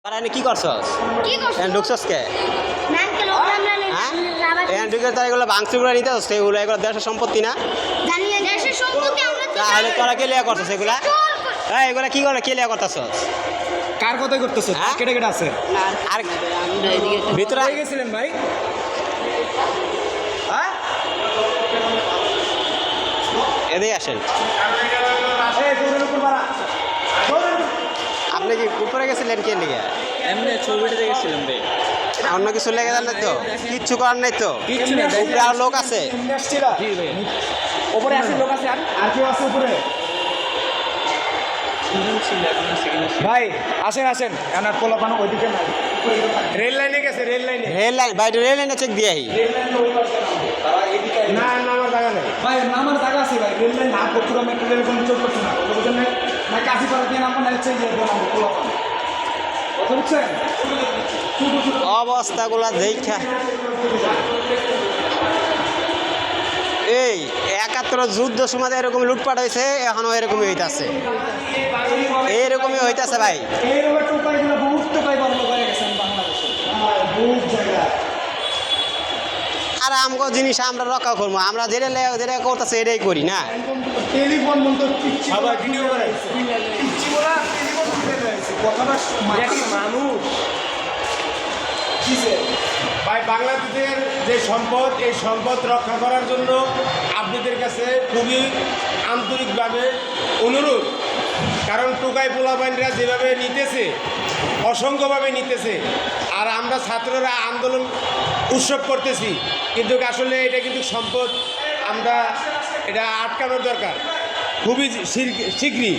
তারা কি করছস? কি করছ? ঢুকছস কে? ব্যাংকে লোক আমরা নেই। হ্যাঁ ঢুকে তারা এগুলো ভাঙচুরগুলো নিতে হচ্ছে, এগুলো দেশের সম্পত্তি না। জানি না দেশের সম্পত্তি আমরা তো তাহলে তোরা কে লিয়া করছস এগুলা? হ্যাঁ এগুলা কি করে কে লিয়া করতেছস? কার কথাই করতেছো? হ্যাঁ? কেটে কেটে আছে আর ভিতরে কই গেছিলেন ভাই? হ্যাঁ এদিকে আসেন। এই দৌড়ের উপর মারা আপনি কি উপরে গেছিলেন কে লিগে? এমনি ছবিটা দেখেছিলাম রে। অন্য কিছু লেগে যান নাই তো? কিচ্ছু করার নাই তো? কিচ্ছু না, উপরে আর লোক আছে? এমনি আসছিলা? জি ভাই। উপরে আছে লোক আছে আর কেউ আছে উপরে? দুজন ছিল, এখন আছে কিনা সে- ভাই আসেন আসেন এনার পোলা পানো ওইদিকে নাই রেল লাইনে গেছে রেল লাইনে রেল লাইন বাইরে রেল লাইনে চেক দিয়ে আই। রেল লাইনে ওই পাশে নামবে তারা এদিকে না নামার জায়গা নেই ভাই নামার জায়গা আছে ভাই রেল লাইন না বকুড়া মেট্রো রেল কোন চোখ করছে না বুঝছেন না না কাশিপাড়া দিয়ে নামা না হচ্ছে যে নামবো পোলা পানো কথা বুঝছেন অবস্থাগুলা দেখা এই ৭১ যুদ্ধ সময় এরকম লুটপাট হয়েছে, এখনো এরকমই হইতাছে, এরকমই হইতাছে ভাই। এইভাবে টোকাইগুলো বহুত টোকাই বন্ধ করে গেছেন বাংলাদেশে বহুত জায়গায় আর আমগো জিনিস আমরা রক্ষা করবো, আমরা যেটা করতেছে এটাই করি না। টেলিফোন মন্ত্র সবাই ভিডিও করে পিচ্ছি বলা টেলিফোন তুলে রয়েছে কথাটা মানুষ কিসে ভাই বাংলাদেশের যে সম্পদ, এই সম্পদ রক্ষা করার জন্য আপনাদের কাছে খুবই আন্তরিকভাবে অনুরোধ। কারণ টোকাই পোলাপাইনরা যেভাবে নিতেছে, অসংখ্যভাবে নিতেছে, আর আমরা ছাত্ররা আন্দোলন উৎসব করতেছি, কিন্তু আসলে এটা কিন্তু সম্পদ আমরা এটা আটকানোর দরকার খুবই শীঘ্রই।